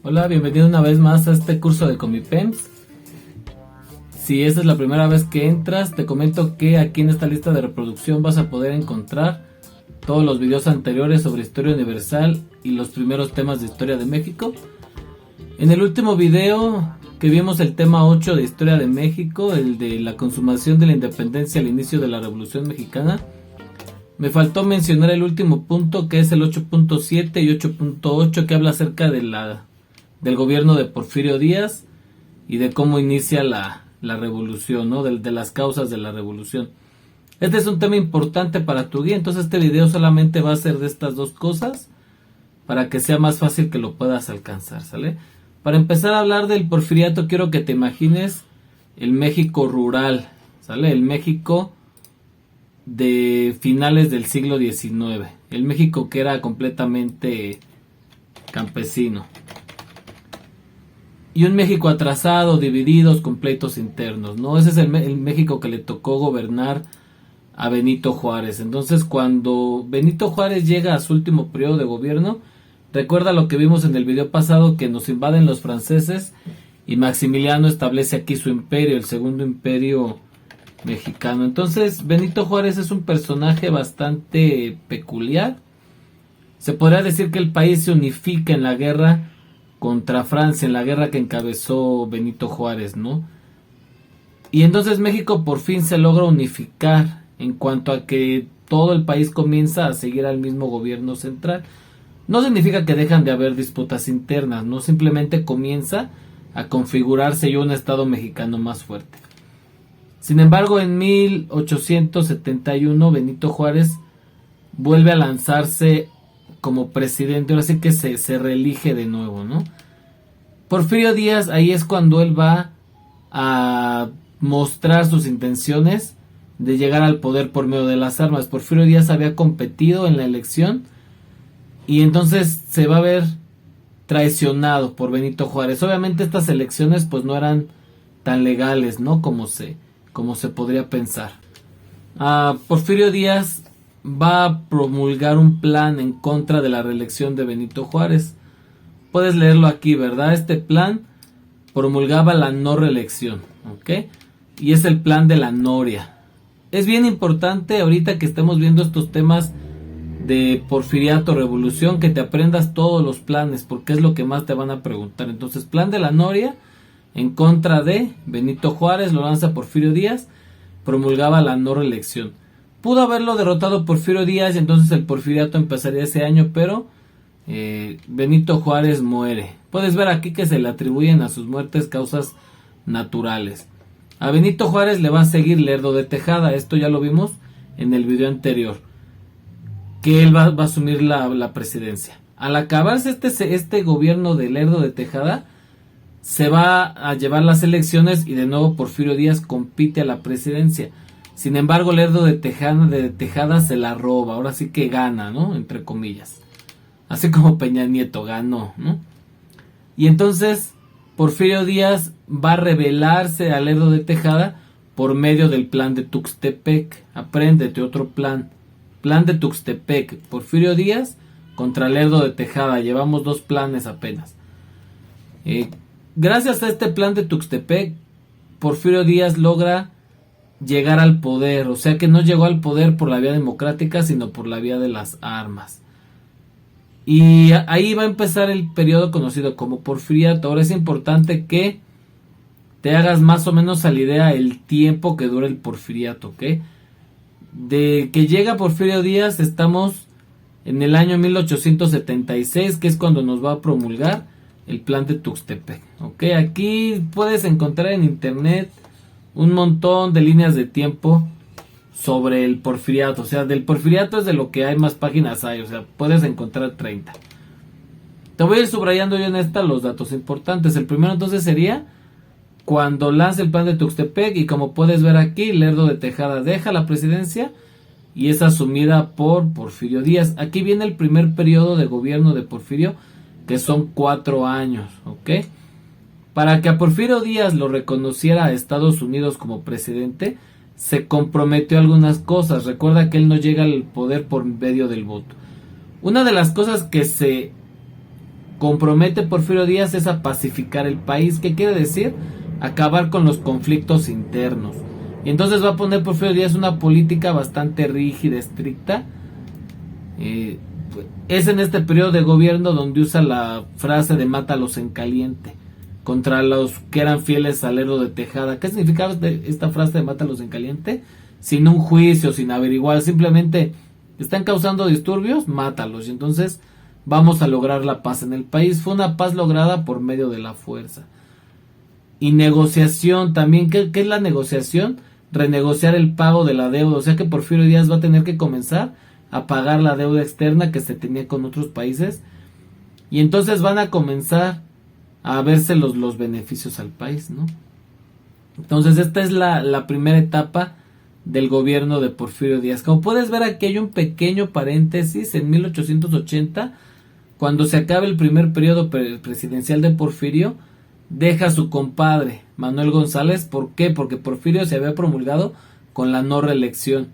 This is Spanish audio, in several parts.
Hola, bienvenido una vez más a este curso de Comipems. Si esta es la primera vez que entras, te comento que aquí en esta lista de reproducción vas a poder encontrar todos los videos anteriores sobre historia universal y los primeros temas de historia de México. En el último video que vimos el tema 8 de historia de México, el de la consumación de la independencia al inicio de la Revolución Mexicana, me faltó mencionar el último punto, que es el 8.7 y 8.8, que habla acerca de del gobierno de Porfirio Díaz y de cómo inicia la revolución, ¿no? De las causas de la revolución. Este es un tema importante para tu guía, entonces este video solamente va a ser de estas dos cosas para que sea más fácil que lo puedas alcanzar, ¿sale? Para empezar a hablar del porfiriato, quiero que te imagines el México rural, ¿sale? El México de finales del siglo XIX, el México que era completamente campesino. Y un México atrasado, divididos, con pleitos internos, ¿no? Ese es el México que le tocó gobernar a Benito Juárez. Entonces, cuando Benito Juárez llega a su último periodo de gobierno, recuerda lo que vimos en el video pasado, que nos invaden los franceses y Maximiliano establece aquí su imperio, el segundo imperio mexicano. Entonces, Benito Juárez es un personaje bastante peculiar. Se podría decir que el país se unifica en la guerra contra Francia, en la guerra que encabezó Benito Juárez, ¿no? Y entonces México por fin se logra unificar en cuanto a que todo el país comienza a seguir al mismo gobierno central. No significa que dejan de haber disputas internas, no, simplemente comienza a configurarse ya un estado mexicano más fuerte. Sin embargo, en 1871 Benito Juárez vuelve a lanzarse como presidente, ahora sí que se reelige de nuevo, ¿no? Porfirio Díaz, ahí es cuando él va a mostrar sus intenciones de llegar al poder por medio de las armas. Porfirio Díaz había competido en la elección y entonces se va a ver traicionado por Benito Juárez. Obviamente estas elecciones pues no eran tan legales, ¿no? Como se podría pensar. Porfirio Díaz va a promulgar un plan en contra de la reelección de Benito Juárez. Puedes leerlo aquí, ¿verdad? Este plan promulgaba la no reelección, ¿ok? Y es el plan de la Noria. Es bien importante ahorita que estemos viendo estos temas de porfiriato, revolución, que te aprendas todos los planes, porque es lo que más te van a preguntar. Entonces, plan de la Noria en contra de Benito Juárez, lo lanza Porfirio Díaz, promulgaba la no reelección. Pudo haberlo derrotado Porfirio Díaz y entonces el porfiriato empezaría ese año, pero Benito Juárez muere. Puedes ver aquí que se le atribuyen a sus muertes causas naturales. A Benito Juárez le va a seguir Lerdo de Tejada, esto ya lo vimos en el video anterior, que él va a asumir la presidencia. Al acabarse este gobierno de Lerdo de Tejada, se va a llevar las elecciones y de nuevo Porfirio Díaz compite a la presidencia. Sin embargo, Lerdo de Tejada se la roba, ahora sí que gana, ¿no? Entre comillas. Así como Peña Nieto ganó, ¿no? Y entonces Porfirio Díaz va a rebelarse a Lerdo de Tejada por medio del plan de Tuxtepec. Apréndete otro plan. Plan de Tuxtepec. Porfirio Díaz contra Lerdo de Tejada. Llevamos dos planes apenas. Gracias a este plan de Tuxtepec, Porfirio Díaz logra llegar al poder, o sea que no llegó al poder por la vía democrática, sino por la vía de las armas. Y ahí va a empezar el periodo conocido como porfiriato. Ahora es importante que te hagas más o menos a la idea el tiempo que dura el porfiriato, ¿ok? De que llega Porfirio Díaz estamos en el año 1876, que es cuando nos va a promulgar el plan de Tuxtepec, ¿ok? Aquí puedes encontrar en internet un montón de líneas de tiempo sobre el porfiriato. O sea, del porfiriato es de lo que hay más páginas hay. O sea, puedes encontrar 30. Te voy a ir subrayando yo en esta los datos importantes. El primero entonces sería cuando lanza el plan de Tuxtepec. Y como puedes ver aquí, Lerdo de Tejada deja la presidencia y es asumida por Porfirio Díaz. Aquí viene el primer periodo de gobierno de Porfirio, que son 4 años, ¿ok? Para que a Porfirio Díaz lo reconociera a Estados Unidos como presidente, se comprometió a algunas cosas. Recuerda que él no llega al poder por medio del voto. Una de las cosas que se compromete Porfirio Díaz es a pacificar el país. ¿Qué quiere decir? Acabar con los conflictos internos. Y entonces va a poner Porfirio Díaz una política bastante rígida, estricta. Es en este periodo de gobierno donde usa la frase de mátalos en caliente contra los que eran fieles al Lerdo de Tejada. ¿Qué significaba esta frase de mátalos en caliente? Sin un juicio, sin averiguar, simplemente están causando disturbios, mátalos. Y entonces vamos a lograr la paz en el país. Fue una paz lograda por medio de la fuerza. Y negociación también. ¿Qué es la negociación? Renegociar el pago de la deuda. O sea que Porfirio Díaz va a tener que comenzar a pagar la deuda externa que se tenía con otros países. Y entonces van a comenzar a verse los beneficios al país, ¿no? Entonces esta es la primera etapa del gobierno de Porfirio Díaz. Como puedes ver, aquí hay un pequeño paréntesis. En 1880, cuando se acaba el primer periodo presidencial de Porfirio, deja a su compadre Manuel González. ¿Por qué? Porque Porfirio se había promulgado con la no reelección,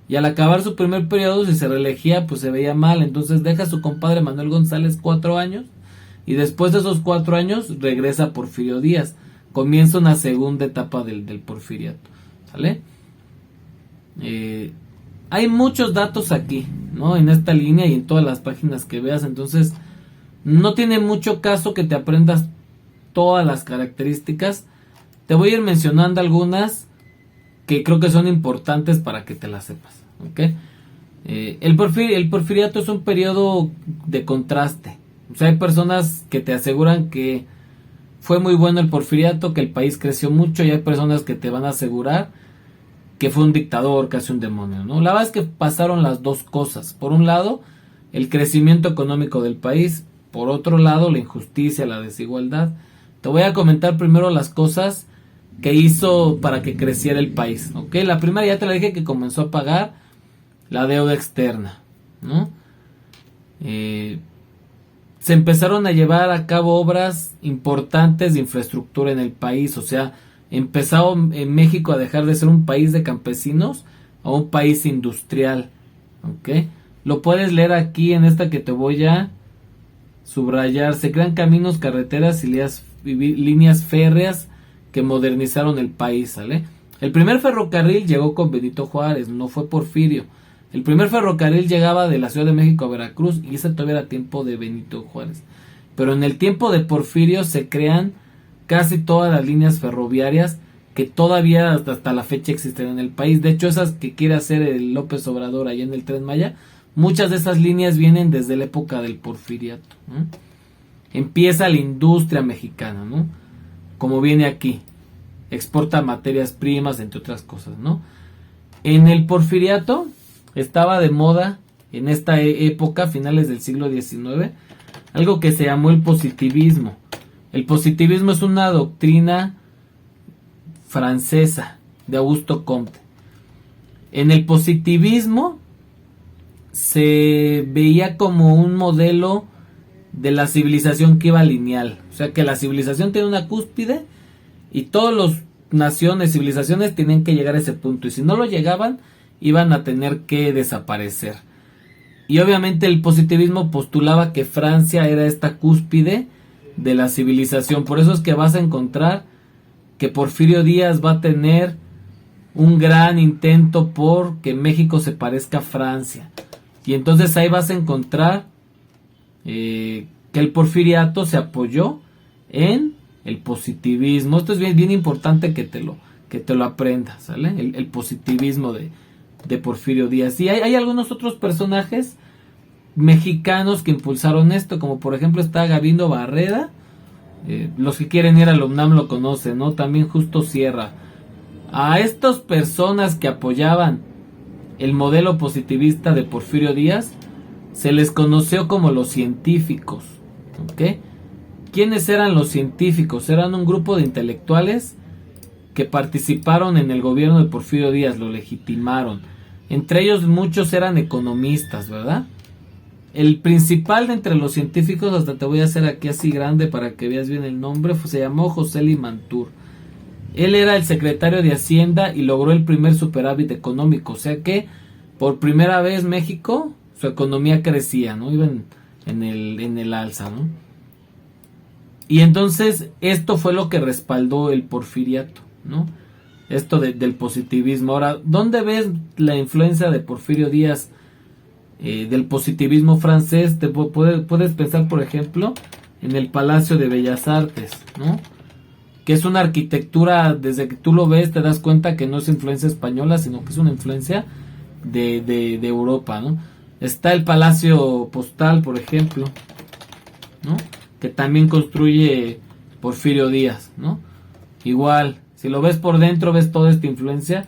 y al acabar su primer periodo, si se reelegía, pues se veía mal. Entonces deja a su compadre Manuel González 4 años, y después de esos 4 años regresa Porfirio Díaz. Comienza una segunda etapa del porfiriato, ¿sale? Hay muchos datos aquí, ¿no? En esta línea y en todas las páginas que veas. Entonces no tiene mucho caso que te aprendas todas las características. Te voy a ir mencionando algunas que creo que son importantes para que te las sepas, ¿ok? El porfiriato es un periodo de contraste. O sea, hay personas que te aseguran que fue muy bueno el porfiriato, que el país creció mucho, y hay personas que te van a asegurar que fue un dictador, casi un demonio, ¿no? La verdad es que pasaron las dos cosas. Por un lado, el crecimiento económico del país. Por otro lado, la injusticia, la desigualdad. Te voy a comentar primero las cosas que hizo para que creciera el país, ¿ok? La primera, ya te la dije, que comenzó a pagar la deuda externa, ¿no? Se empezaron a llevar a cabo obras importantes de infraestructura en el país. O sea, empezó en México a dejar de ser un país de campesinos a un país industrial, ¿ok? Lo puedes leer aquí en esta que te voy a subrayar. Se crean caminos, carreteras y líneas férreas que modernizaron el país, ¿sale? El primer ferrocarril llegó con Benito Juárez, no fue Porfirio. El primer ferrocarril llegaba de la Ciudad de México a Veracruz, y ese todavía era tiempo de Benito Juárez. Pero en el tiempo de Porfirio se crean casi todas las líneas ferroviarias que todavía hasta la fecha existen en el país. De hecho, esas que quiere hacer el López Obrador allá en el Tren Maya, muchas de esas líneas vienen desde la época del porfiriato, ¿no? Empieza la industria mexicana, ¿no? Como viene aquí, exporta materias primas, entre otras cosas, ¿no? En el porfiriato estaba de moda, en esta época, finales del siglo XIX, algo que se llamó el positivismo. El positivismo es una doctrina francesa de Augusto Comte. En el positivismo se veía como un modelo de la civilización que iba lineal. O sea, que la civilización tiene una cúspide y todas las naciones, civilizaciones tenían que llegar a ese punto. Y si no lo llegaban, iban a tener que desaparecer. Y obviamente el positivismo postulaba que Francia era esta cúspide de la civilización. Por eso es que vas a encontrar que Porfirio Díaz va a tener un gran intento por que México se parezca a Francia. Y entonces ahí vas a encontrar que el porfiriato se apoyó en el positivismo. Esto es bien importante que te lo aprendas, ¿sale? El positivismo de Porfirio Díaz. Y hay algunos otros personajes mexicanos que impulsaron esto, como por ejemplo está Galindo Barreda. Los que quieren ir a la UNAM lo conocen, ¿no? También Justo Sierra. A estas personas que apoyaban el modelo positivista de Porfirio Díaz se les conoció como los científicos, ¿ok? ¿Quiénes eran los científicos? Eran un grupo de intelectuales que participaron en el gobierno de Porfirio Díaz, lo legitimaron. Entre ellos muchos eran economistas, ¿verdad? El principal de entre los científicos, hasta te voy a hacer aquí así grande para que veas bien el nombre, se llamó José Limantur. Él era el secretario de Hacienda y logró el primer superávit económico, o sea que por primera vez México, su economía crecía, ¿no? Iba en el alza, ¿no? Y entonces esto fue lo que respaldó el porfiriato, ¿no? Esto del positivismo. Ahora, ¿dónde ves la influencia de Porfirio Díaz del positivismo francés? Puedes pensar, por ejemplo, en el Palacio de Bellas Artes, ¿no? Que es una arquitectura, desde que tú lo ves te das cuenta que no es influencia española, sino que es una influencia de Europa, ¿no? Está el Palacio Postal, por ejemplo, ¿no? Que también construye Porfirio Díaz, ¿no? Igual, si lo ves por dentro, ves toda esta influencia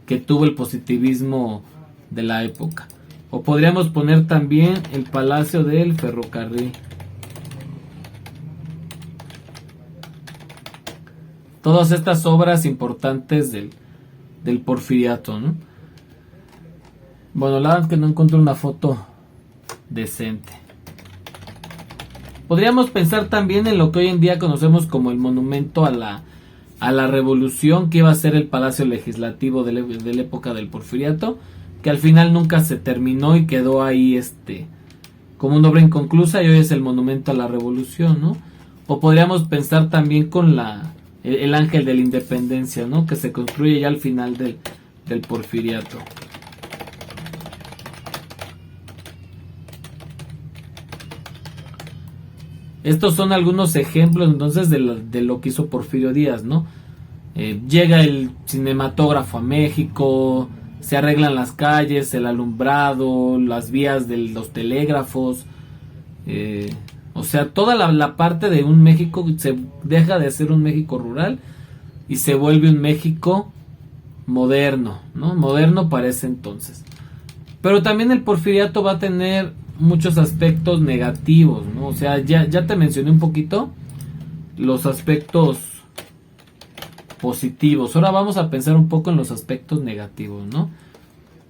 que tuvo el positivismo de la época. O podríamos poner también el Palacio del Ferrocarril. Todas estas obras importantes del porfiriato, ¿no? Bueno, la verdad es que no encuentro una foto decente. Podríamos pensar también en lo que hoy en día conocemos como el monumento a la revolución, que iba a ser el Palacio Legislativo de la época del porfiriato, que al final nunca se terminó y quedó ahí como una obra inconclusa, y hoy es el monumento a la revolución, ¿no? O podríamos pensar también con el Ángel de la Independencia, ¿no? Que se construye ya al final del porfiriato. Estos son algunos ejemplos entonces de lo que hizo Porfirio Díaz, ¿no? Llega el cinematógrafo a México, se arreglan las calles, el alumbrado, las vías de los telégrafos, o sea, toda la parte de un México se deja de ser un México rural y se vuelve un México moderno, ¿no? Moderno para ese entonces. Pero también el porfiriato va a tener muchos aspectos negativos, ¿no? O sea, ya te mencioné un poquito los aspectos positivos. Ahora vamos a pensar un poco en los aspectos negativos, ¿no?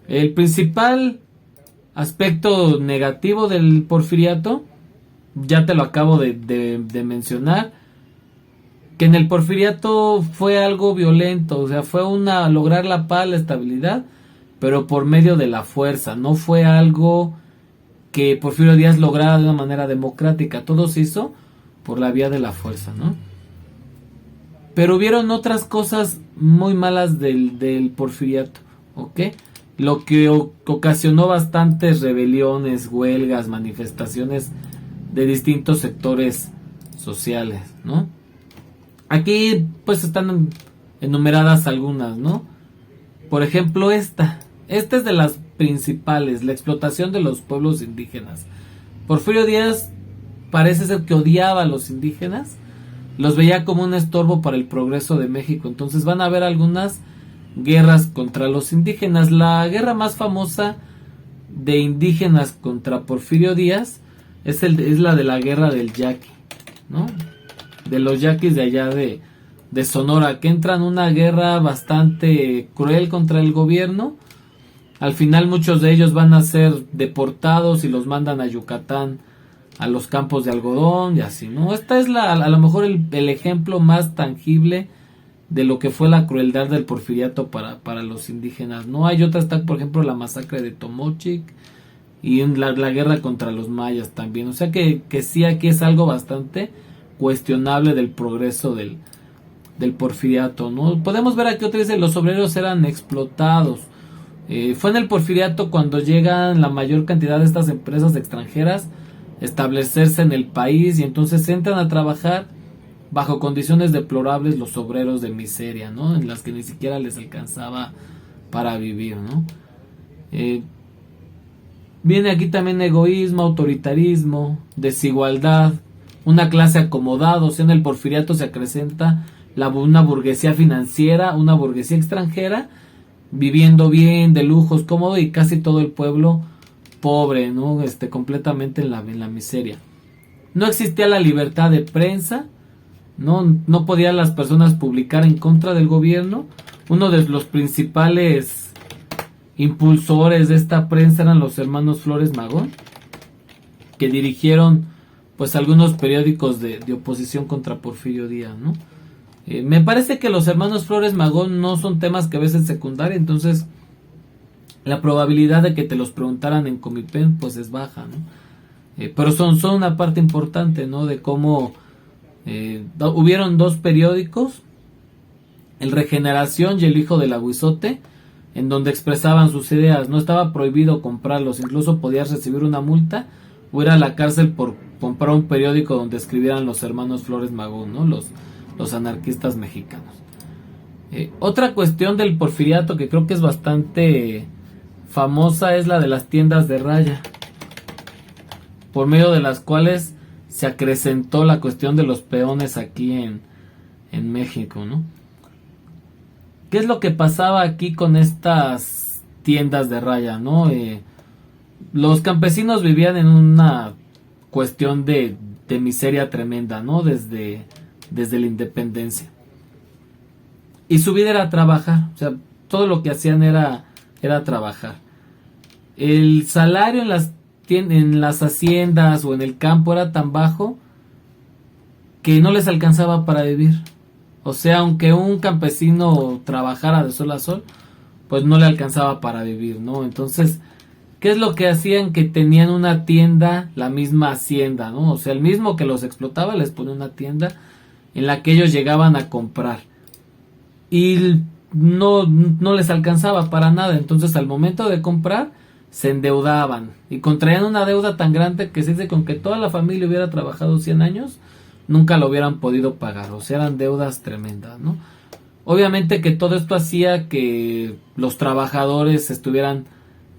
El principal aspecto negativo del porfiriato, ya te lo acabo de mencionar, que en el porfiriato fue algo violento, o sea, fue lograr la paz, la estabilidad, pero por medio de la fuerza, no fue algo que Porfirio Díaz lograra de una manera democrática, todo se hizo por la vía de la fuerza, ¿no? Pero hubieron otras cosas muy malas del porfiriato, ¿ok? Lo que ocasionó bastantes rebeliones, huelgas, manifestaciones de distintos sectores sociales, ¿no? Aquí pues están enumeradas algunas, ¿no? Por ejemplo esta es de las principales, la explotación de los pueblos indígenas. Porfirio Díaz parece ser que odiaba a los indígenas, los veía como un estorbo para el progreso de México. Entonces van a haber algunas guerras contra los indígenas. La guerra más famosa de indígenas contra Porfirio Díaz es la de la guerra del yaqui, ¿no? De los yaquis de allá de Sonora, que entran en una guerra bastante cruel contra el gobierno. Al final muchos de ellos van a ser deportados y los mandan a Yucatán, a los campos de algodón y así, ¿no? Esta es a lo mejor el ejemplo más tangible de lo que fue la crueldad del porfiriato para los indígenas, ¿no? Hay otra, está por ejemplo la masacre de Tomochic y la guerra contra los mayas también. O sea que sí, aquí es algo bastante cuestionable del progreso del porfiriato, ¿no? Podemos ver aquí otra vez que los obreros eran explotados. Fue en el porfiriato cuando llegan la mayor cantidad de estas empresas extranjeras a establecerse en el país, y entonces entran a trabajar bajo condiciones deplorables los obreros de miseria, ¿no? En las que ni siquiera les alcanzaba para vivir, ¿no? Viene aquí también egoísmo, autoritarismo, desigualdad, una clase acomodada. O sea, en el porfiriato se acrecenta una burguesía financiera, una burguesía extranjera, viviendo bien, de lujos, cómodo, y casi todo el pueblo pobre, ¿no? Completamente en la miseria. No existía la libertad de prensa, no podían las personas publicar en contra del gobierno. Uno de los principales impulsores de esta prensa eran los hermanos Flores Magón, que dirigieron pues algunos periódicos de oposición contra Porfirio Díaz, ¿no? Me parece que los hermanos Flores Magón no son temas que ves en secundaria, entonces la probabilidad de que te los preguntaran en Comipen pues es baja, ¿no? Pero son una parte importante, ¿no? De cómo hubieron dos periódicos, El Regeneración y El Hijo del Aguizote, en donde expresaban sus ideas. No estaba prohibido comprarlos, incluso podías recibir una multa o ir a la cárcel por comprar un periódico donde escribieran los hermanos Flores Magón, ¿no? Los anarquistas mexicanos. Otra cuestión del porfiriato que creo que es bastante famosa es la de las tiendas de raya, por medio de las cuales se acrecentó la cuestión de los peones aquí en México, ¿no? ¿Qué es lo que pasaba aquí con estas tiendas de raya, no? Los campesinos vivían en una cuestión de miseria tremenda, ¿no? Desde la independencia. Y su vida era trabajar, o sea, todo lo que hacían era trabajar. El salario en las haciendas o en el campo era tan bajo que no les alcanzaba para vivir. O sea, aunque un campesino trabajara de sol a sol, pues no le alcanzaba para vivir, ¿no? Entonces, ¿qué es lo que hacían? Que tenían una tienda, la misma hacienda, ¿no? O sea, el mismo que los explotaba les ponía una tienda en la que ellos llegaban a comprar. Y no les alcanzaba para nada. Entonces, al momento de comprar, se endeudaban. Y contraían una deuda tan grande que se dice con que toda la familia hubiera trabajado 100 años, nunca lo hubieran podido pagar. O sea, eran deudas tremendas, ¿no? Obviamente que todo esto hacía que los trabajadores estuvieran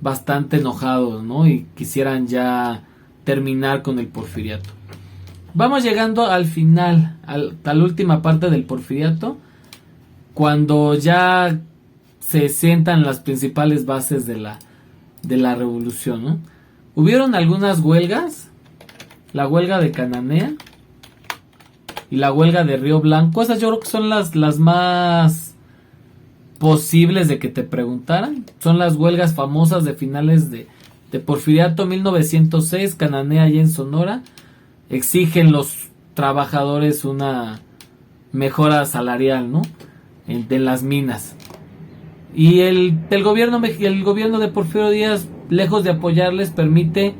bastante enojados, ¿no? Y quisieran ya terminar con el porfiriato. Vamos llegando al final, a la última parte del porfiriato, cuando ya se sientan las principales bases de la revolución, ¿no? Hubieron algunas huelgas, la huelga de Cananea y la huelga de Río Blanco. Esas yo creo que son las más posibles de que te preguntaran. Son las huelgas famosas de finales de Porfiriato 1906, Cananea y en Sonora. Exigen los trabajadores una mejora salarial, ¿no? De las minas. Y el gobierno de Porfirio Díaz, lejos de apoyarles, permite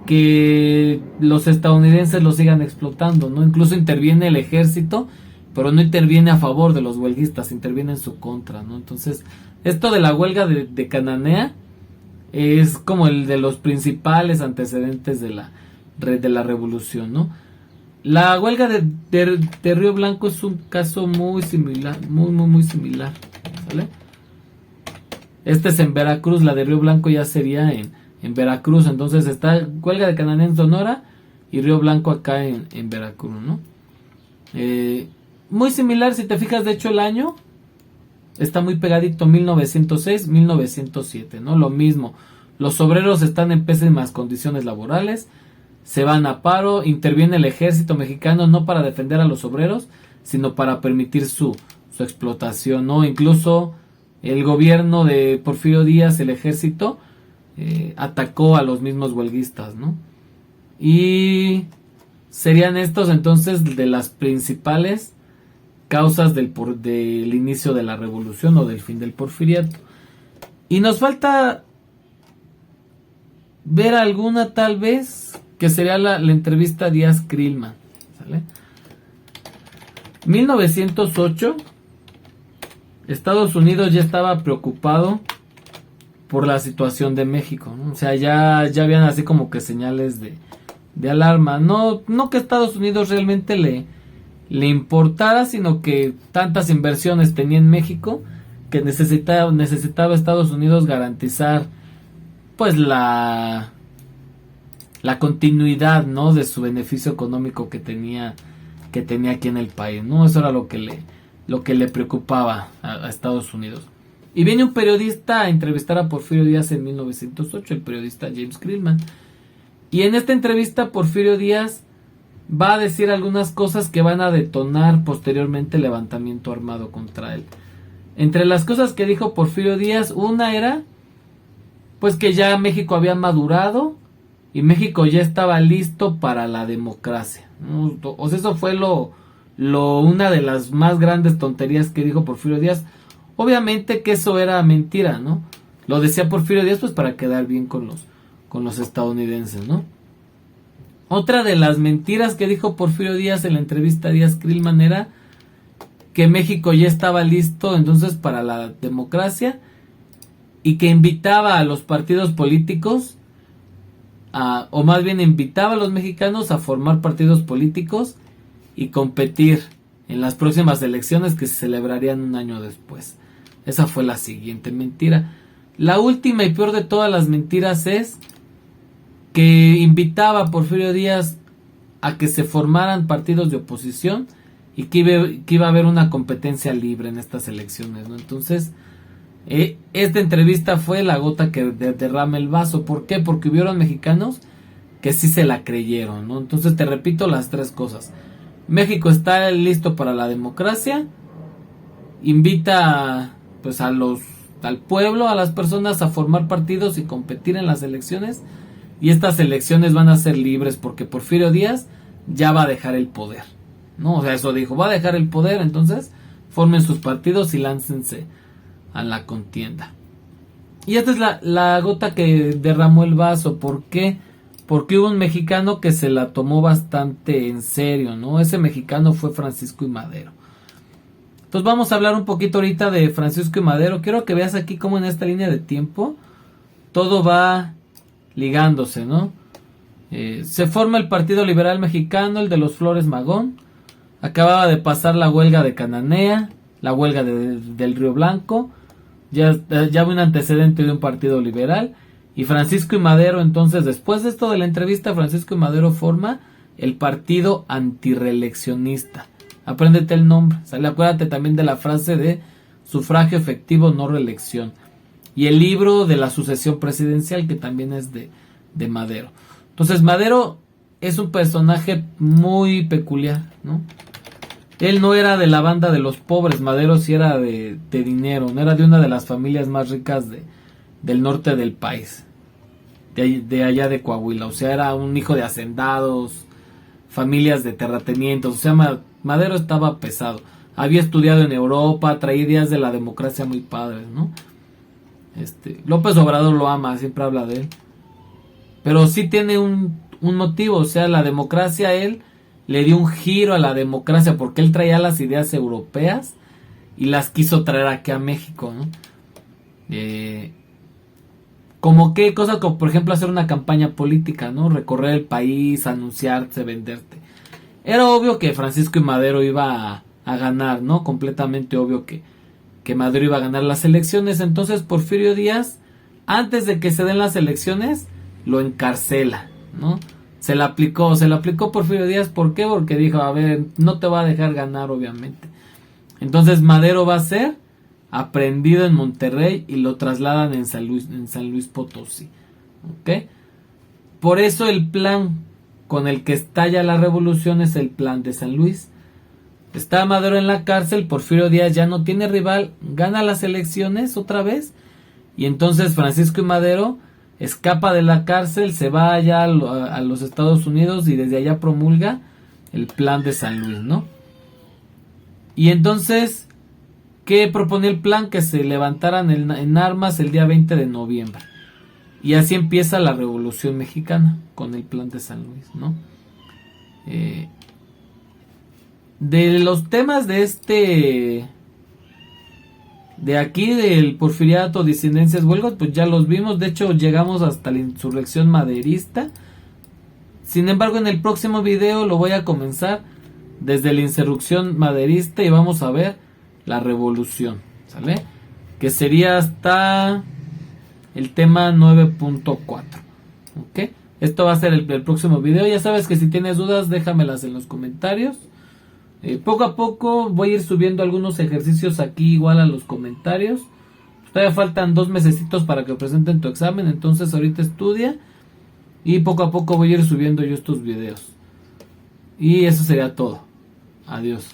que los estadounidenses los sigan explotando, ¿no? Incluso interviene el ejército, pero no interviene a favor de los huelguistas, interviene en su contra, ¿no? Entonces, esto de la huelga de Cananea es como el de los principales antecedentes de la revolución, ¿no? La huelga de Río Blanco es un caso muy similar, muy similar, ¿sale? Este es en Veracruz, la de Río Blanco ya sería en Veracruz. Entonces está huelga de Cananea en Sonora y Río Blanco acá en Veracruz, ¿no? Muy similar, si te fijas, de hecho el año está muy pegadito, 1906, 1907, ¿no? Lo mismo, los obreros están en pésimas condiciones laborales, se van a paro, interviene el ejército mexicano no para defender a los obreros, sino para permitir su explotación, ¿no? Incluso el gobierno de Porfirio Díaz, el ejército, atacó a los mismos huelguistas, ¿no? Y serían estos entonces de las principales causas del inicio de la revolución o del fin del porfiriato. Y nos falta ver alguna tal vez, que sería la entrevista a Díaz-Crillman, ¿sale? 1908, Estados Unidos ya estaba preocupado por la situación de México, ¿no? O sea, ya habían así como que señales de alarma. No que Estados Unidos realmente le importara, sino que tantas inversiones tenía en México que necesitaba Estados Unidos garantizar pues la continuidad, ¿no? De su beneficio económico que tenía aquí en el país, ¿no? Eso era lo que le preocupaba a Estados Unidos. Y viene un periodista a entrevistar a Porfirio Díaz en 1908, el periodista James Crillman. Y en esta entrevista Porfirio Díaz va a decir algunas cosas que van a detonar posteriormente el levantamiento armado contra él. Entre las cosas que dijo Porfirio Díaz, una era pues que ya México había madurado y México ya estaba listo para la democracia, ¿no? O sea, eso fue lo una de las más grandes tonterías que dijo Porfirio Díaz. Obviamente que eso era mentira, ¿no? Lo decía Porfirio Díaz pues para quedar bien con los estadounidenses, ¿no? Otra de las mentiras que dijo Porfirio Díaz en la entrevista a Díaz Krillman era que México ya estaba listo entonces para la democracia y que invitaba a los partidos políticos o más bien invitaba a los mexicanos a formar partidos políticos y competir en las próximas elecciones que se celebrarían un año después. Esa fue la siguiente mentira. La última y peor de todas las mentiras es que invitaba a Porfirio Díaz a que se formaran partidos de oposición y que iba a haber una competencia libre en estas elecciones, ¿no? Entonces, esta entrevista fue la gota que derrama el vaso. ¿Por qué? Porque hubieron mexicanos que sí se la creyeron, ¿no? Entonces te repito las tres cosas. México está listo para la democracia, invita pues al pueblo, a las personas a formar partidos y competir en las elecciones, y estas elecciones van a ser libres porque Porfirio Díaz ya va a dejar el poder, ¿no? O sea, eso dijo, va a dejar el poder, entonces formen sus partidos y láncense a la contienda. Y esta es la gota que derramó el vaso. ¿Por qué? Porque hubo un mexicano que se la tomó bastante en serio, ¿no? Ese mexicano fue Francisco I. Madero. Entonces vamos a hablar un poquito ahorita de Francisco I. Madero. Quiero que veas aquí cómo en esta línea de tiempo todo va ligándose, ¿no? Se forma el Partido Liberal Mexicano, el de los Flores Magón. Acababa de pasar la huelga de Cananea, la huelga del Río Blanco. Ya había un antecedente de un partido liberal. Y Francisco I. Madero, entonces, después de esto de la entrevista, Francisco I. Madero forma el Partido Antireeleccionista. Apréndete el nombre, ¿sale? Acuérdate también de la frase de sufragio efectivo, no reelección. Y el libro de la sucesión presidencial, que también es de Madero. Entonces, Madero es un personaje muy peculiar, ¿no? Él no era de la banda de los pobres, Madero sí era de dinero, no era de una de las familias más ricas del norte del país, de allá de Coahuila. O sea, era un hijo de hacendados, familias de terratenientes. O sea, Madero estaba pesado. Había estudiado en Europa, traía ideas de la democracia muy padres, ¿no? López Obrador lo ama, siempre habla de él. Pero sí tiene un motivo, o sea, la democracia, él le dio un giro a la democracia porque él traía las ideas europeas y las quiso traer aquí a México, ¿no? Como qué cosa, como por ejemplo hacer una campaña política, ¿no? Recorrer el país, anunciarse, venderte. Era obvio que Francisco I. Madero iba a ganar, ¿no? Completamente obvio que Madero iba a ganar las elecciones. Entonces Porfirio Díaz, antes de que se den las elecciones, lo encarcela, ¿no? Se la aplicó Porfirio Díaz. ¿Por qué? Porque dijo, a ver, no te va a dejar ganar, obviamente. Entonces Madero va a ser aprehendido en Monterrey y lo trasladan en San Luis Potosí. ¿Ok? Por eso el plan con el que estalla la revolución es el plan de San Luis. Está Madero en la cárcel, Porfirio Díaz ya no tiene rival, gana las elecciones otra vez, y entonces Francisco I. Madero escapa de la cárcel, se va allá a los Estados Unidos y desde allá promulga el plan de San Luis, ¿no? Y entonces, ¿qué propone el plan? Que se levantaran en armas el día 20 de noviembre. Y así empieza la Revolución Mexicana con el plan de San Luis, ¿no? De los temas de aquí del porfiriato, disidencias, huelgas, pues ya los vimos. De hecho llegamos hasta la insurrección maderista. Sin embargo, en el próximo video lo voy a comenzar desde la insurrección maderista y vamos a ver la revolución, ¿sale? Que sería hasta el tema 9.4, ¿ok? Esto va a ser el próximo video. Ya sabes que si tienes dudas déjamelas en los comentarios. Poco a poco voy a ir subiendo algunos ejercicios aquí igual a los comentarios. Todavía faltan 2 mesecitos para que presenten tu examen, entonces ahorita estudia y poco a poco voy a ir subiendo yo estos videos. Y eso sería todo. Adiós.